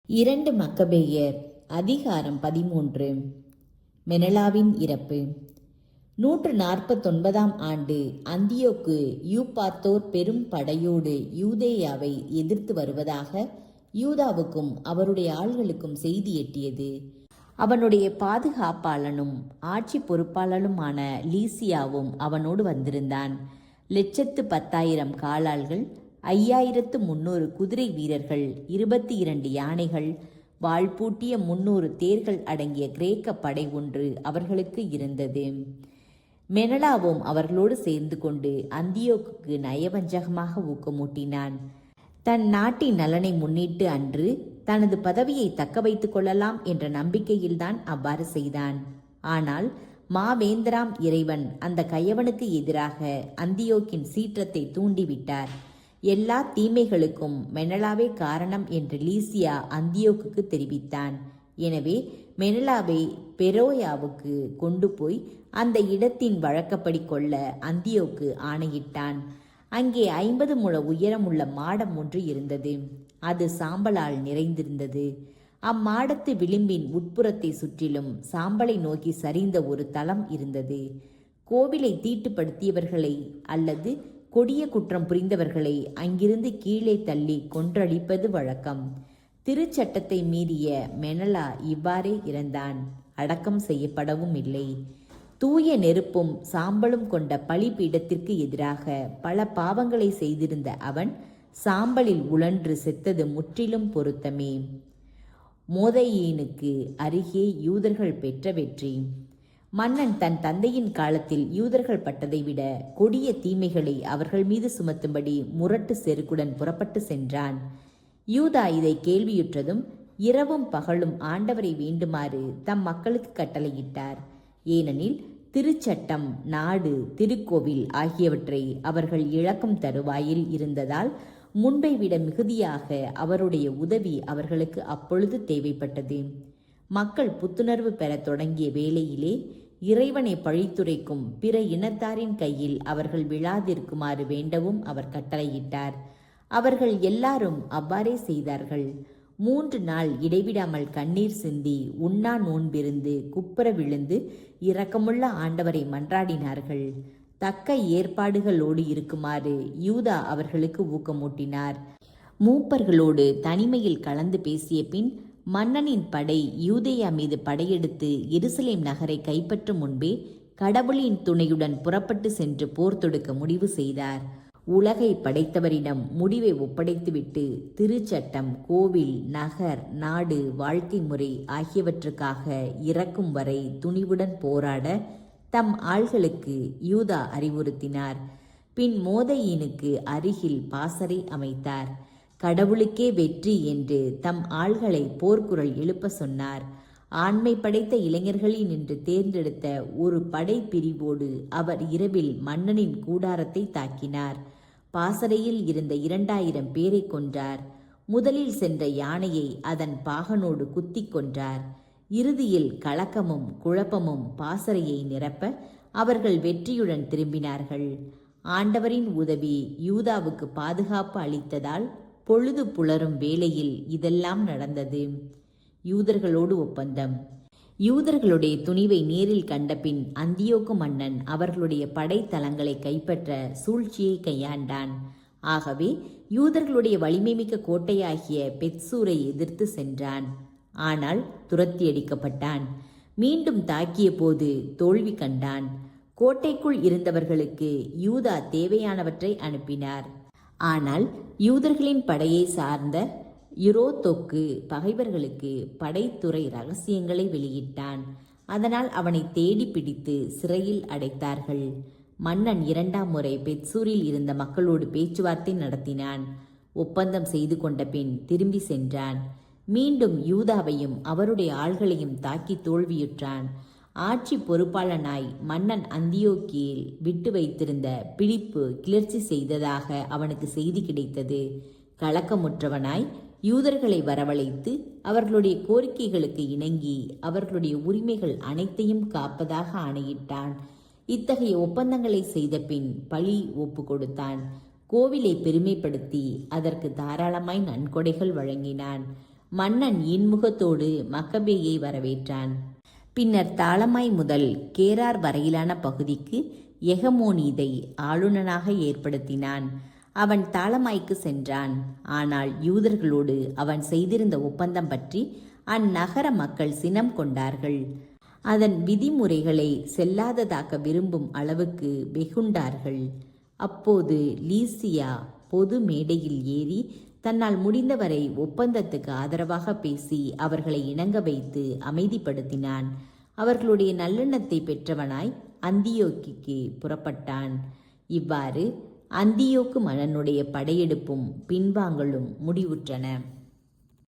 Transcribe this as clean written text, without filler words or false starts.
2 மக்கபேயர் அதிகாரம் 13. மெனலாவின் இறப்பு. 149 ஆண்டு அந்தியோக்கு யூப்பாத்தோர் பெரும் படையோடு யூதேயாவை எதிர்த்து வருவதாக யூதாவுக்கும் அவருடைய ஆள்களுக்கும் செய்தி எட்டியது. அவனுடைய பாதுகாப்பாளனும் ஆட்சி பொறுப்பாளனுமான லீசியாவும் அவனோடு வந்திருந்தான். 110,000 காலாள்கள், 5300 குதிரை வீரர்கள், 22 யானைகள், வாள்பூட்டிய 300 தேர்கள் அடங்கிய கிரேக்க படை ஒன்று அவர்களுக்கு இருந்தது. மெனலாவும் அவர்களோடு சேர்ந்து கொண்டு அந்தியோக்குக்கு நயவஞ்சகமாக ஊக்கமூட்டினான். தன் நாட்டின் நலனை முன்னிட்டு அன்று தனது பதவியை தக்க வைத்துக் கொள்ளலாம் என்ற நம்பிக்கையில்தான் அவ்வாறு செய்தான். ஆனால் மாவேந்தராம் இறைவன் அந்த கயவனுக்கு எதிராக அந்தியோக்கின் சீற்றத்தை தூண்டிவிட்டார். எல்லா தீமைகளுக்கும் மெனலாவே காரணம் என்று லீசியா அந்தியோக்குக்கு தெரிவித்தான். எனவே மெனலாவை பெரோயாவுக்கு கொண்டு போய் அந்த இடத்தின் வழக்கப்படி கொள்ள அந்தியோக்கு ஆணையிட்டான். அங்கே 50 முழ உயரமுள்ள மாடம் ஒன்று இருந்தது. அது சாம்பலால் நிறைந்திருந்தது. அம்மாடத்து விளிம்பின் உட்புறத்தை சுற்றிலும் சாம்பலை நோக்கி சரிந்த ஒரு தளம் இருந்தது. கோவிலை தீட்டுப்படுத்தியவர்களை அல்லது கொடிய குற்றம் புரிந்தவர்களை அங்கிருந்து கீழே தள்ளி கொன்றழிப்பது வழக்கம். திருச்சட்டத்தை மீறிய மெனலா இவ்வாறே இறந்தான். அடக்கம் செய்யப்படவும் இல்லை. தூய நெருப்பும் சாம்பலும் கொண்ட பலிபீடத்திற்கு எதிராக பல பாவங்களை செய்திருந்த அவன் சாம்பலில் உழன்று செத்தது முற்றிலும் பொருத்தமே. மோதையீனுக்கு அருகே யூதர்கள் பெற்ற வெற்றி. மன்னன் தன் தந்தையின் காலத்தில் யூதர்கள் பட்டதை விட கொடிய தீமைகளை அவர்கள் மீது சுமத்தும்படி முரட்டு செருக்குடன் புறப்பட்டு சென்றான். யூதா இதை கேள்வியுற்றதும் இரவும் பகலும் ஆண்டவரை வேண்டுமாறு தம் மக்களுக்கு கட்டளையிட்டார். ஏனெனில் திருச்சட்டம், நாடு, திருக்கோவில் ஆகியவற்றை அவர்கள் இழக்கும் தருவாயில் இருந்ததால் முன்பை விட மிகுதியாக அவருடைய உதவி அவர்களுக்கு அப்பொழுது தேவைப்பட்டது. மக்கள் புத்துணர்வு பெற தொடங்கிய வேளையிலே இறைவனை பழித்துரைக்கும் பிற இனத்தாரின் கையில் அவர்கள் விழாதிருக்குமாறு வேண்டவும் அவர் கட்டளையிட்டார். அவர்கள் எல்லாரும் அவ்வாறே செய்தார்கள். 3 நாள் இடைவிடாமல் கண்ணீர் சிந்தி உண்ணா நோன்பிருந்து குப்புற விழுந்து இரக்கமுள்ள ஆண்டவரை மன்றாடினார்கள். தக்க ஏற்பாடுகளோடு இருக்குமாறு யூதா அவர்களுக்கு ஊக்கமூட்டினார். மூப்பர்களோடு தனிமையில் கலந்து பேசிய பின் மன்னனின் படை யூதேயா மீது படையெடுத்து எருசலேம் நகரை கைப்பற்றும் முன்பே கடவுளின் துணையுடன் புறப்பட்டு சென்று போர் தொடுக்க முடிவு செய்தார். உலகை படைத்தவரிடம் முடிவை ஒப்படைத்துவிட்டு திருச்சட்டம், கோவில், நகர், நாடு, வாழ்க்கை முறை ஆகியவற்றுக்காக இறக்கும் வரை துணிவுடன் போராட தம் ஆள்களுக்கு யூதா அறிவுறுத்தினார். பின் மோதையீனுக்கு அருகில் பாசறை அமைத்தார். கடவுளுக்கே வெற்றி என்று தம் ஆள்களை போர்க்குரல் எழுப்ப சொன்னார். ஆண்மை படைத்த இளைஞர்களில் நின்று தேர்ந்தெடுத்த ஒரு படை பிரிவோடு அவர் இரவில் மன்னனின் கூடாரத்தை தாக்கினார். பாசறையில் இருந்த 2000 பேரை கொன்றார். முதலில் சென்ற யானையை அதன் பாகனோடு குத்தி கொன்றார். இறுதியில் கலக்கமும் குழப்பமும் பாசறையை நிரப்ப அவர்கள் வெற்றியுடன் திரும்பினார்கள். ஆண்டவரின் உதவி யூதாவுக்கு பாதுகாப்பு அளித்ததால் பொழுது புலரும் வேளையில் இதெல்லாம் நடந்தது. யூதர்களோடு ஒப்பந்தம். யூதர்களுடைய துணிவை நேரில் கண்டபின் அந்தியோக்கு மன்னன் அவர்களுடைய படைத்தளங்களை கைப்பற்ற சூழ்ச்சியை கையாண்டான். ஆகவே யூதர்களுடைய வலிமைமிக்க கோட்டையாகிய பெத்சூரை எதிர்த்து சென்றான். ஆனால் துரத்தியடிக்கப்பட்டான். மீண்டும் தாக்கிய போது தோல்வி கண்டான். கோட்டைக்குள் இருந்தவர்களுக்கு யூதா தேவையானவற்றை அனுப்பினார். ஆனால் யூதர்களின் படையை சார்ந்த யுரோத்தோக்கு பகைவர்களுக்கு படைத்துறை ரகசியங்களை வெளியிட்டான். அதனால் அவனை தேடி பிடித்து சிறையில் அடைத்தார்கள். மன்னன் 2ஆம் முறை பெத்சூரில் இருந்த மக்களோடு பேச்சுவார்த்தை நடத்தினான். ஒப்பந்தம் செய்து கொண்ட பின் திரும்பி சென்றான். மீண்டும் யூதாவையும் அவருடைய ஆள்களையும் தாக்கி தோல்வியுற்றான். ஆட்சி பொறுப்பாளனாய் மன்னன் அந்தியோக்கியில் விட்டு வைத்திருந்த பிலிப்பு கிளர்ச்சி செய்ததாக அவனுக்கு செய்தி கிடைத்தது. கலக்கமுற்றவனாய் யூதர்களை வரவழைத்து அவர்களுடைய கோரிக்கைகளுக்கு இணங்கி அவர்களுடைய உரிமைகள் அனைத்தையும் காப்பதாக ஆணையிட்டான். இத்தகைய ஒப்பந்தங்களை செய்த பின் பழி ஒப்பு கொடுத்தான். கோவிலை பெருமைப்படுத்தி அதற்கு தாராளமாய் நன்கொடைகள் வழங்கினான். மன்னன் இன்முகத்தோடு மக்கபேயை வரவேற்றான். பின்னர் தாலமாய் முதல் கேரார் வரையிலான பகுதிக்கு எகமோனீதை ஆளுநனாக ஏற்படுத்தினான். அவன் தாலமாய்க்கு சென்றான். ஆனால் யூதர்களோடு அவன் செய்திருந்த ஒப்பந்தம் பற்றி அந்நகர மக்கள் சினம் கொண்டார்கள். அதன் விதிமுறைகளை செல்லாததாக்க விரும்பும் அளவுக்கு வெகுண்டார்கள். அப்போது லீசியா பொது மேடையில் ஏறி தன்னால் முடிந்தவரை ஒப்பந்தத்துக்கு ஆதரவாக பேசி அவர்களை இணங்க வைத்து அமைதிப்படுத்தினான். அவர்களுடைய நல்லெண்ணத்தை பெற்றவனாய் அந்தியோக்கிக்கு புறப்பட்டான். இவ்வாறு அந்தியோக்கு மன்னனுடைய படையெடுப்பும் பின்வாங்கலும் முடிவுற்றன.